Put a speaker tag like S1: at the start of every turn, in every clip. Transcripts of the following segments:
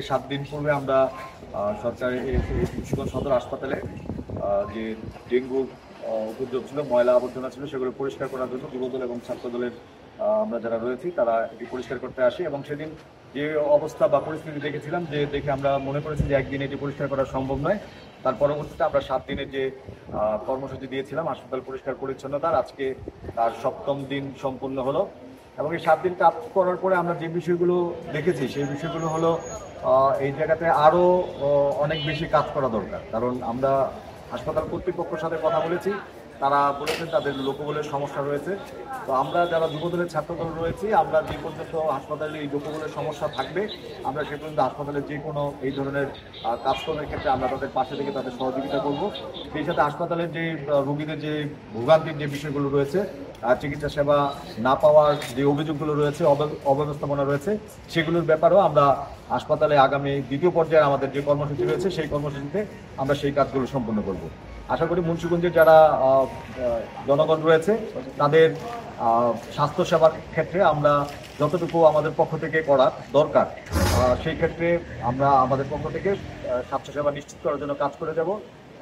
S1: 7 দিন পূর্বে আমরা সরকারি মুন্সিগঞ্জ সদর হাসপাতালে যে ডেঙ্গু উপদ্রব ছিল, ময়লা আবর্জনা ছিল, সেগুলো পরিষ্কার করার জন্য যুবদল এবং ছাত্রদলের আমরা যারা রয়েছি তারা এটি পরিষ্কার করতে আসি এবং সেদিন যে অবস্থা বা পরিস্থিতি দেখেছিলাম, যে দেখে আমরা মনে করেছি যে একদিন এটি পরিষ্কার করা সম্ভব নয়। তার পরবর্তীতে আমরা 7 দিনের যে কর্মসূচি দিয়েছিলাম হাসপাতাল পরিষ্কার পরিচ্ছন্নতার, আজকে তার 7ম দিন সম্পূর্ণ হলো। এবং এই 7 দিন কাজ করার পরে আমরা যে বিষয়গুলো দেখেছি সেই বিষয়গুলো হলো এই জায়গাতে আরও অনেক বেশি কাজ করা দরকার। কারণ আমরা হাসপাতাল কর্তৃপক্ষের সাথে কথা বলেছি, তারা বলেছেন তাদের লোকবলের সমস্যা রয়েছে। তো আমরা যারা যুবদলের ছাত্রদল রয়েছি, আমরা যে পর্যন্ত হাসপাতালে এই লোকবলের সমস্যা থাকবে, আমরা সে পর্যন্ত হাসপাতালের যে কোনো এই ধরনের কাজকর্মের ক্ষেত্রে আমরা তাদের পাশে থেকে তাদের সহযোগিতা করব। সেই সাথে হাসপাতালের যে রোগীদের যে ভোগান্তির যে বিষয়গুলো রয়েছে, চিকিৎসা সেবা না পাওয়ার যে অভিযোগগুলো রয়েছে, অব্যবস্থাপনা রয়েছে, সেগুলোর ব্যাপারেও আমরা হাসপাতালে আগামী দ্বিতীয় পর্যায়ে আমাদের যে কর্মসূচি রয়েছে সেই কর্মসূচিতে আমরা সেই কাজগুলো সম্পন্ন করব। আশা করি মুন্সিগঞ্জের যারা জনগণ রয়েছে তাদের স্বাস্থ্যসেবার ক্ষেত্রে আমরা যতটুকু আমাদের পক্ষ থেকে করা দরকার সেই ক্ষেত্রে আমরা আমাদের পক্ষ থেকে স্বাস্থ্যসেবা নিশ্চিত করার জন্য কাজ করে যাব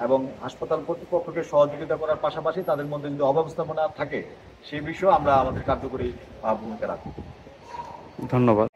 S1: এবং হাসপাতাল কর্তৃপক্ষকে সহযোগিতা করার পাশাপাশি তাদের মধ্যে যদি অব্যবস্থাপনা থাকে সেই বিষয়ে আমরা আমাদের কার্যকরী ভূমিকা রাখব।
S2: ধন্যবাদ।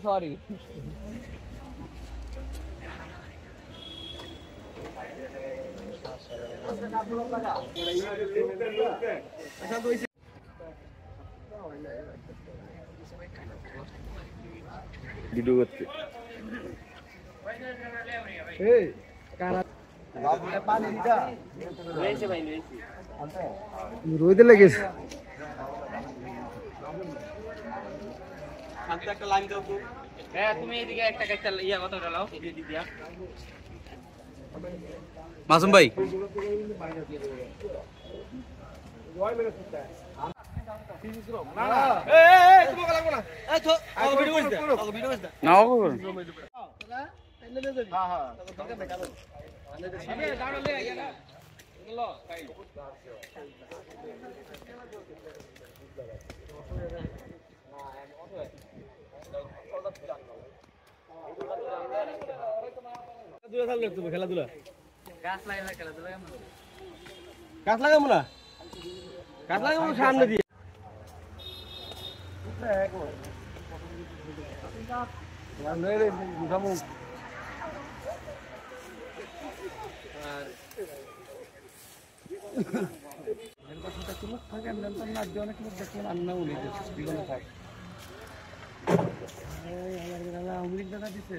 S3: সরি
S2: ভিডিও করতে
S3: রোদে লেগেছে।
S2: মাসুম ভাই,
S3: খেলাধুলা গাছ লাগাবো না, গাছ লাগাবো সামনে দিয়ে। অনেক লোক দেখলাম আন্না উনি থাকে আওয়ামী লীগ দাদা দিচ্ছে।